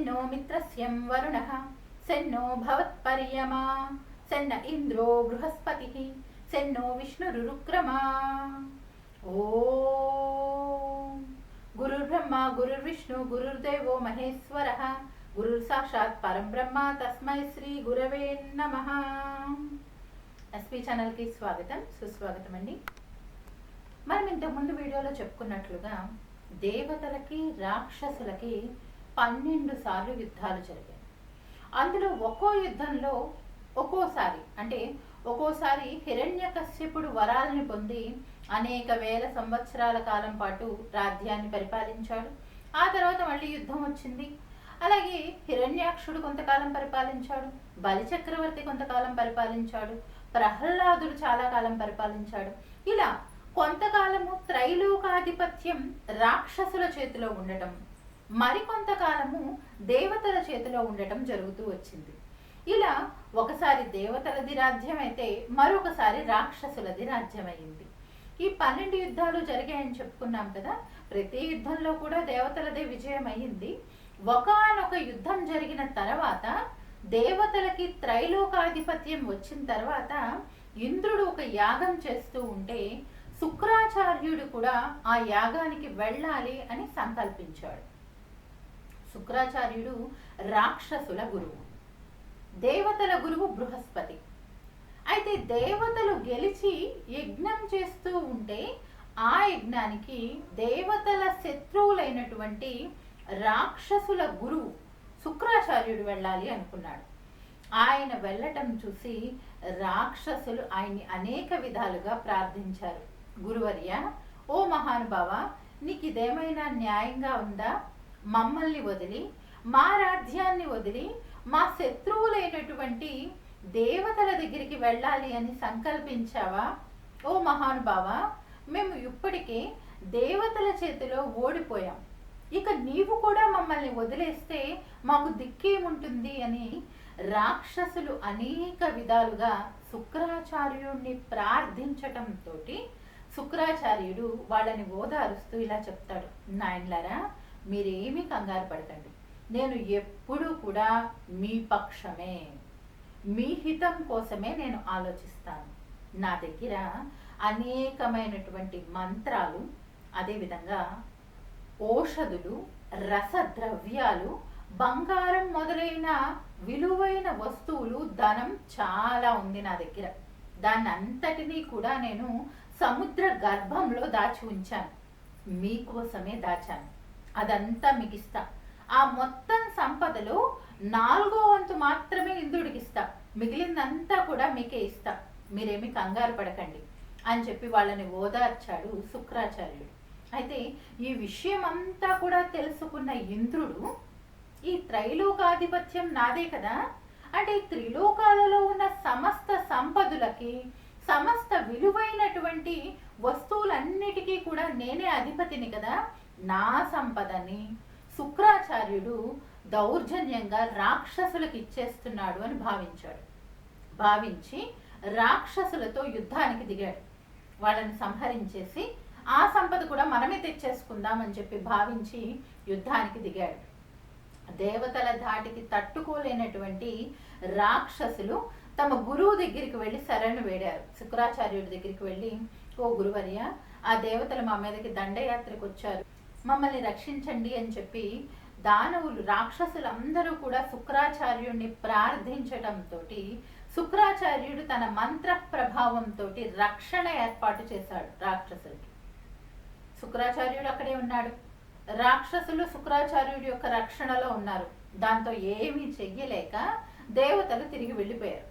सेन्नो मित्रस्यं वरुणः सेन्नो भवत्पर्यमा सेन्न इंद्रो बृहस्पतिः सेन्नो विष्णुरुरुक्रमा। ओम गुरुर्ब्रह्मा गुरुर्विष्णु गुरुर्देवो महेश्वरः गुरुर्साक्षात् परब्रह्म तस्मै श्री गुरवे नमः। ఎస్పీ ఛానల్కి స్వాగతం సుస్వాగతం అండి. మనం ఇంతకు ముందు వీడియోలో చెప్పుకున్నట్లుగా దేవతలకి రాక్షసులకి 12 సార్లు యుద్ధాలు జరిగాయి. అందులో ఒక్కో యుద్ధంలో ఒక్కోసారి హిరణ్యకశ్యపుడు వరాలని పొంది అనేక వేల సంవత్సరాల కాలం పాటు రాజ్యాన్ని పరిపాలించాడు. ఆ తర్వాత మళ్ళీ యుద్ధం వచ్చింది. అలాగే హిరణ్యాక్షుడు కొంతకాలం పరిపాలించాడు, బలిచక్రవర్తి కొంతకాలం పరిపాలించాడు, ప్రహ్లాదుడు చాలా కాలం పరిపాలించాడు. ఇలా కొంతకాలము త్రైలోకాధిపత్యం రాక్షసుల చేతిలో ఉండటం, మరికొంతకాలము దేవతల చేతిలో ఉండటం జరుగుతూ వచ్చింది. ఇలా ఒకసారి దేవతలది రాజ్యం అయితే మరొకసారి రాక్షసులది రాజ్యం అయింది. ఈ 12 యుద్ధాలు జరిగాయని చెప్పుకున్నాం కదా. ప్రతి యుద్ధంలో కూడా దేవతలదే విజయం అయ్యింది. ఒకానొక యుద్ధం జరిగిన తర్వాత దేవతలకి త్రైలోకాధిపత్యం వచ్చిన తర్వాత ఇంద్రుడు ఒక యాగం చేస్తూ ఉంటే శుక్రాచార్యుడు కూడా ఆ యాగానికి వెళ్ళాలి అని సంకల్పించాడు. శుక్రాచార్యుడు రాక్షసుల గురువు, దేవతల గురువు బృహస్పతి. అయితే దేవతలు గెలిచి యజ్ఞం చేస్తూ ఉంటే ఆ యజ్ఞానికి దేవతల శత్రువులైనటువంటి రాక్షసుల గురువు శుక్రాచార్యుడు వెళ్ళాలి అనుకున్నాడు. ఆయన వెళ్ళటం చూసి రాక్షసులు ఆయన్ని అనేక విధాలుగా ప్రార్థించారు. గురువర్య, ఓ మహానుభావ, నీకు ఇదేమైనా న్యాయంగా ఉందా? మమ్మల్ని వదిలి, మా రాజ్యాన్ని వదిలి, మా శత్రువులైనటువంటి దేవతల దగ్గరికి వెళ్ళాలి అని సంకల్పించావా? ఓ మహానుభావ, మేము ఇప్పటికే దేవతల చేతిలో ఓడిపోయాం, ఇక నీవు కూడా మమ్మల్ని వదిలేస్తే మాకు దిక్కేముంటుంది అని రాక్షసులు అనేక విధాలుగా శుక్రాచార్యుడిని ప్రార్థించటంతో శుక్రాచార్యుడు వాళ్ళని ఓదారుస్తూ ఇలా చెప్తాడు, నాయనలారా, మీరేమీ కంగారు పడకండి, నేను ఎప్పుడూ కూడా మీ పక్షమే, మీ హితం కోసమే నేను ఆలోచిస్తాను. నా దగ్గర అనేకమైనటువంటి మంత్రాలు, అదేవిధంగా ఔషధులు, రసద్రవ్యాలు, బంగారం మొదలైన విలువైన వస్తువులు, ధనం చాలా ఉంది నా దగ్గర. దాన్ని అంతటినీ కూడా నేను సముద్ర గర్భంలో దాచి ఉంచాను, మీకోసమే దాచాను. అదంతా మీకు ఇస్తా. ఆ మొత్తం సంపదలో 4వ వంతు మాత్రమే ఇంద్రుడికి ఇస్తా, మిగిలిందంతా కూడా మీకే ఇస్తా, మీరేమి కంగారు పడకండి అని చెప్పి వాళ్ళని ఓదార్చాడు శుక్రాచార్యుడు. అయితే ఈ విషయం అంతా కూడా తెలుసుకున్న ఇంద్రుడు, ఈ త్రైలోకాధిపత్యం నాదే కదా, అంటే త్రిలోకాలలో ఉన్న సమస్త సంపదలకి, సమస్త విలువైనటువంటి వస్తువులన్నిటికీ కూడా నేనే అధిపతిని కదా, నా సంపదని శుక్రాచార్యుడు దౌర్జన్యంగా రాక్షసులకు ఇచ్చేస్తున్నాడు అని భావించి రాక్షసులతో యుద్ధానికి దిగాడు. వాళ్ళని సంహరించేసి ఆ సంపద కూడా మనమే తెచ్చేసుకుందామని చెప్పి భావించి యుద్ధానికి దిగాడు. దేవతల ధాటికి తట్టుకోలేనటువంటి రాక్షసులు తమ గురువు దగ్గరికి వెళ్ళి శరణు వేడారు. శుక్రాచార్యుడి దగ్గరికి వెళ్ళి, ఓ గురువర్య, ఆ దేవతలు మా మీదకి దండయాత్రకు వచ్చారు, మమ్మల్ని రక్షించండి అని చెప్పి దానవులు, రాక్షసులందరూ కూడా శుక్రాచార్యుడిని ప్రార్థించటంతో శుక్రాచార్యుడు తన మంత్ర ప్రభావంతో రక్షణ ఏర్పాటు చేశాడు రాక్షసులకి. శుక్రాచార్యుడు అక్కడే ఉన్నాడు, రాక్షసులు శుక్రాచార్యుడి యొక్క రక్షణలో ఉన్నారు. దాంతో ఏమీ చెయ్యలేక దేవతలు తిరిగి వెళ్ళిపోయారు.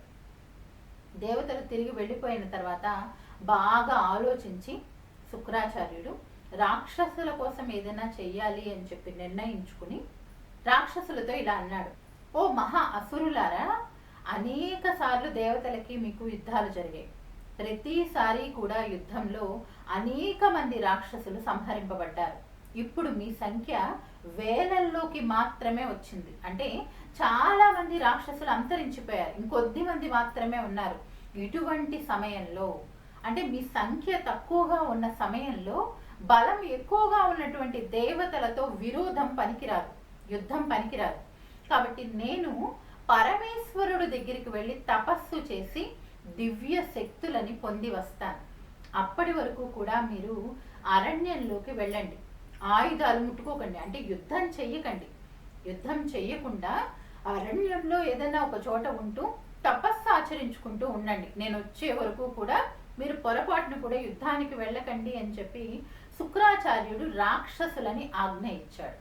దేవతలు తిరిగి వెళ్ళిపోయిన తర్వాత బాగా ఆలోచించి శుక్రాచార్యుడు రాక్షసుల కోసం ఏదైనా చెయ్యాలి అని చెప్పి నిర్ణయించుకుని రాక్షసులతో ఇలా అన్నాడు, ఓ మహా అసురులారా, అనేక సార్లు దేవతలకి మీకు యుద్ధాలు జరిగాయి. ప్రతిసారి కూడా యుద్ధంలో అనేక మంది రాక్షసులు సంహరింపబడ్డారు. ఇప్పుడు మీ సంఖ్య వేలల్లోకి మాత్రమే వచ్చింది, అంటే చాలా మంది రాక్షసులు అంతరించిపోయారు, ఇంకొద్ది మంది మాత్రమే ఉన్నారు. ఇటువంటి సమయంలో, అంటే మీ సంఖ్య తక్కువగా ఉన్న సమయంలో బలం ఎక్కువగా ఉన్నటువంటి దేవతలతో విరోధం పనికిరాదు, యుద్ధం పనికిరాదు. కాబట్టి నేను పరమేశ్వరుడు దగ్గరికి వెళ్ళి తపస్సు చేసి దివ్య శక్తులని పొంది వస్తాను. అప్పటి వరకు కూడా మీరు అరణ్యంలోకి వెళ్ళండి, ఆయుధాలు ముట్టుకోకండి, అంటే యుద్ధం చెయ్యకండి. యుద్ధం చెయ్యకుండా అరణ్యంలో ఏదైనా ఒక చోట ఉంటూ తపస్సు ఆచరించుకుంటూ ఉండండి. నేను వచ్చే వరకు కూడా మీరు పొరపాటును కూడా యుద్ధానికి వెళ్ళకండి అని చెప్పి శుక్రాచార్యుడు రాక్షసులని ఆజ్ఞ ఇచ్చాడు.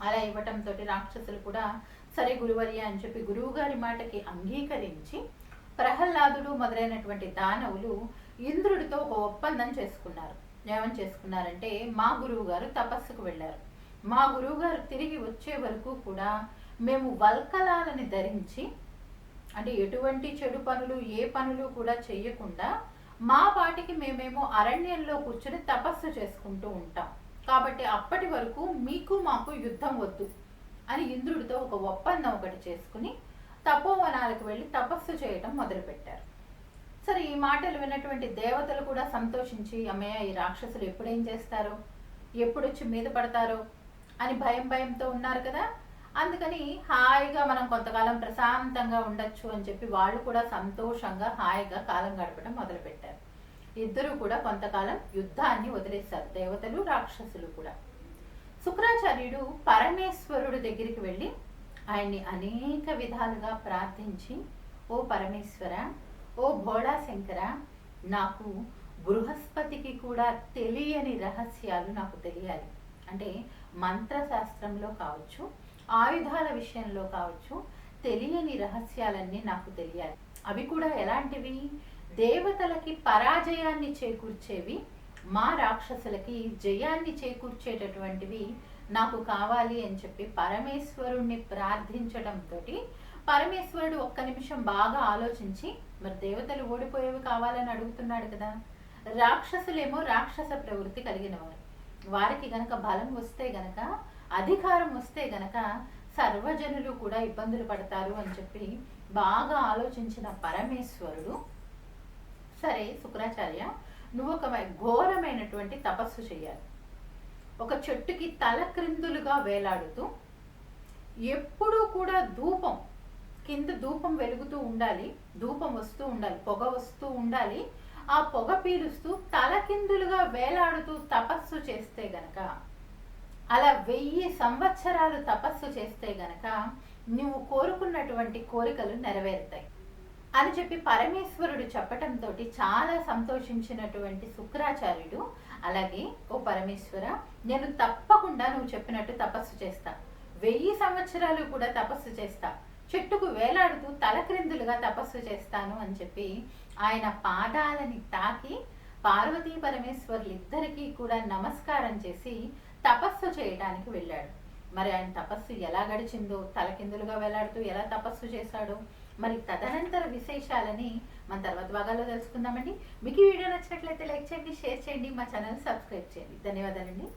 అలా ఇవ్వటంతో రాక్షసులు కూడా సరే గురువర్య అని చెప్పి గురువు గారి మాటకి అంగీకరించి ప్రహ్లాదుడు మొదలైనటువంటి దానవులు ఇంద్రుడితో ఒక ఒప్పందం చేసుకున్నారు. ఏమని చేసుకున్నారంటే, మా గురువు గారు తపస్సుకు వెళ్ళారు, మా గురువు గారు తిరిగి వచ్చే వరకు కూడా మేము వల్కలాలని ధరించి, అంటే ఎటువంటి చెడు పనులు ఏ పనులు కూడా చెయ్యకుండా మా పాటికి మేమేమో అరణ్యంలో కూర్చొని తపస్సు చేసుకుంటూ ఉంటాం. కాబట్టి అప్పటి వరకు మీకు మాకు యుద్ధం వద్దు అని ఇంద్రుడితో ఒక ఒప్పందం ఒకటి చేసుకుని తపోవనాలకు వెళ్ళి తపస్సు చేయటం మొదలుపెట్టారు. సరే, ఈ మాటలు విన్నటువంటి దేవతలు కూడా సంతోషించి, అమ్మయ్య ఈ రాక్షసులు ఎప్పుడేం చేస్తారో, ఎప్పుడొచ్చి మీద పడతారో అని భయంతో ఉన్నారు కదా. అందుకని హాయిగా మనం కొంతకాలం ప్రశాంతంగా ఉండొచ్చు అని చెప్పి వాళ్ళు కూడా సంతోషంగా హాయిగా కాలం గడపడం మొదలుపెట్టారు. ఇద్దరు కూడా కొంతకాలం యుద్ధాన్ని వదిలేశారు, దేవతలు రాక్షసులు కూడా. శుక్రాచార్యుడు పరమేశ్వరుడు దగ్గరికి వెళ్ళి ఆయన్ని అనేక విధాలుగా ప్రార్థించి, ఓ పరమేశ్వర, ఓ భోళా శంకర, నాకు బృహస్పతికి కూడా తెలియని రహస్యాలు నాకు తెలియాలి. అంటే మంత్రశాస్త్రంలో కావచ్చు, ఆయుధాల విషయంలో కావచ్చు, తెలియని రహస్యాలన్నీ నాకు తెలియాలి. అవి కూడా ఎలాంటివి? దేవతలకి పరాజయాన్ని చేకూర్చేవి, మా రాక్షసులకి జయాన్ని చేకూర్చేటటువంటివి నాకు కావాలి అని చెప్పి పరమేశ్వరుణ్ణి ప్రార్థించడంతో పరమేశ్వరుడు ఒక్క నిమిషం బాగా ఆలోచించి, మరి దేవతలు ఓడిపోయేవి కావాలని అడుగుతున్నాడు కదా, రాక్షసులేమో రాక్షస ప్రవృత్తి కలిగిన వారు, వారికి గనక బలం వస్తే గనక, అధికారం వస్తే గనక సర్వజనులు కూడా ఇబ్బందులు పడతారు అని చెప్పి బాగా ఆలోచించిన పరమేశ్వరుడు, సరే శుక్రాచార్య, నువ్వు ఒక ఘోరమైనటువంటి తపస్సు చేయాలి. ఒక చెట్టుకి తల క్రిందులుగా వేలాడుతూ ఎప్పుడూ కూడా ధూపం కింద ధూపం వెలుగుతూ ఉండాలి, ధూపం వస్తూ ఉండాలి, పొగ వస్తూ ఉండాలి. ఆ పొగ పీలుస్తూ తలకిందులుగా వేలాడుతూ తపస్సు చేస్తే గనక, అలా 1000 సంవత్సరాలు తపస్సు చేస్తే గనక నువ్వు కోరుకున్నటువంటి కోరికలు నెరవేరుతాయి అని చెప్పి పరమేశ్వరుడు చెప్పటంతో చాలా సంతోషించినటువంటి శుక్రాచార్యుడు, అలాగే ఓ పరమేశ్వర, నేను తప్పకుండా నువ్వు చెప్పినట్టు తపస్సు చేస్తా, 1000 సంవత్సరాలు కూడా తపస్సు చేస్తా, చెట్టుకు వేలాడుతూ తలక్రిందులుగా తపస్సు చేస్తాను అని చెప్పి ఆయన పాదాలని తాకి పార్వతీ పరమేశ్వర్లు ఇద్దరికీ కూడా నమస్కారం చేసి తపస్సు చేయడానికి వెళ్ళాడు. మరి ఆయన తపస్సు ఎలా గడిచిందో, తలకిందులుగా వేలాడుతూ ఎలా తపస్సు చేశాడో, మరి తదనంతర విశేషాలని మన తర్వాత భాగాల్లో తెలుసుకుందామండి. మీకు ఈ వీడియో నచ్చినట్లయితే లైక్ చేయండి, షేర్ చేయండి, మా ఛానల్ సబ్స్క్రైబ్ చేయండి. ధన్యవాదాలండి.